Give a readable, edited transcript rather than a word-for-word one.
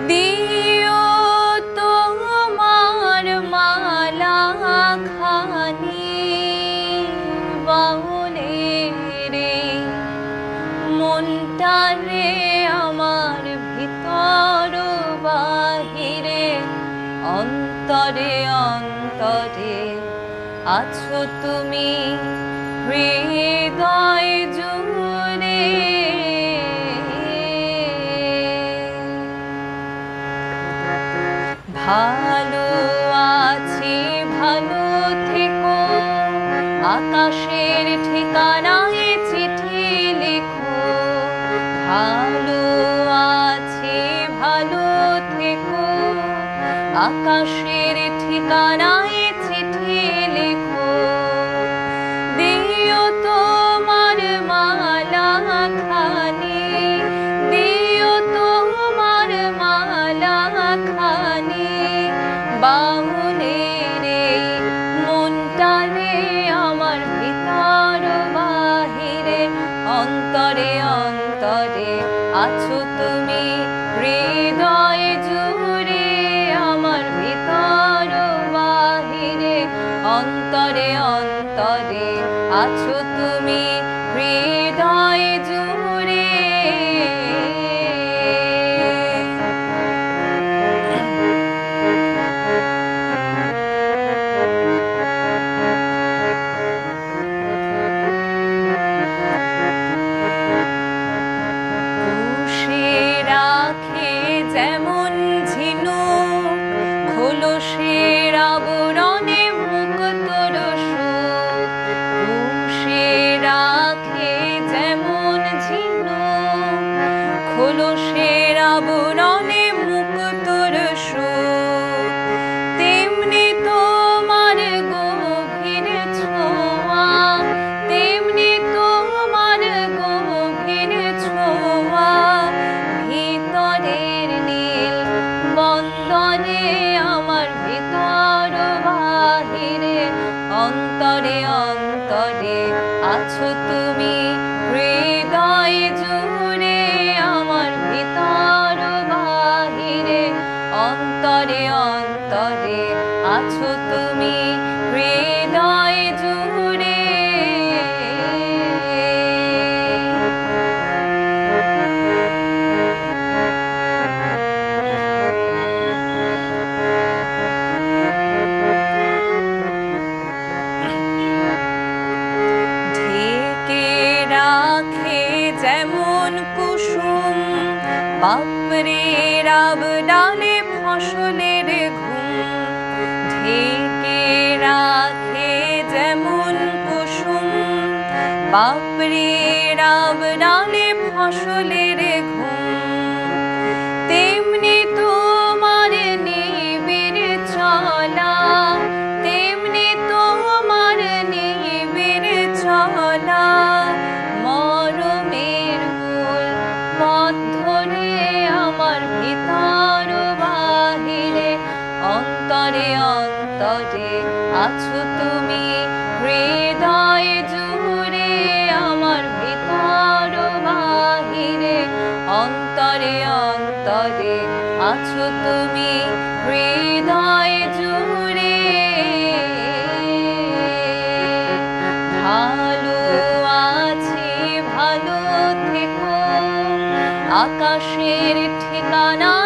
দিও তোমার মালা খানি বাউলে রে, মনটা রে আমার ভিতর বাহিরে, অন্তরে অন্তরে আছো তুমি হৃদয় জুড়ে। ভালো আছি ভালো থেকো, আকাশের ঠিকানায় চিঠি লেখো। ভালো আছি ভালো থেকো, আকাশের ঠিকানায় চিঠি লেখো। দিও তোমার মালা খানি, দিও তোমার মালা খানি বাউলে রে, মনটা রে আমার ভিতর বাহিরে, অন্তরে অন্তরে আছো তুমি হৃদয় জুড়ে। আমার ভিতর বাহিরে, অন্তরে অন্তরে আছো তুমি হৃদয় জুড়ে। যেমন ঝিনুক খোলসের আবরণে মুক্তর সুখ, পুষে রাখে যেমন ঝিনুক খোলসের আবরণে মুক্তর সুখ, তেমনি তোমার গভীর ছোঁয়া, তেমনি তোমার গভীর ছোঁয়া, ভিতরের নীল বন্দরে আমার ভিতর বাহিরে, অন্তরে অন্তরে আছো তুমি হৃদয় জুড়ে। আমার ভিতর বাহিরে, অন্তরে অন্তরে আছো তুমি হৃদয় জুড়ে। রাখে যেমন কুসুম বাপরের আবডালে ফসলের ঘুম, ঢেকে রাখে যেমন কুসুম বাপরের আবডালে ফসলের ঘুম, তেমনি তোমার নিবিড় চলা, তেমনি তোমার নিবিড় চলা, মরমের মূল পথ ধরে আমার ভিতর বাহিরে, অন্তরে অন্তরে আছো তুমি হৃদয় জুড়ে। আমার ভিতর বাহিরে, অন্তরে অন্তরে আছো তুমি হৃদয় জুড়ে। ভালো আছি ভালো থেকো, আকাশের ঠিকানা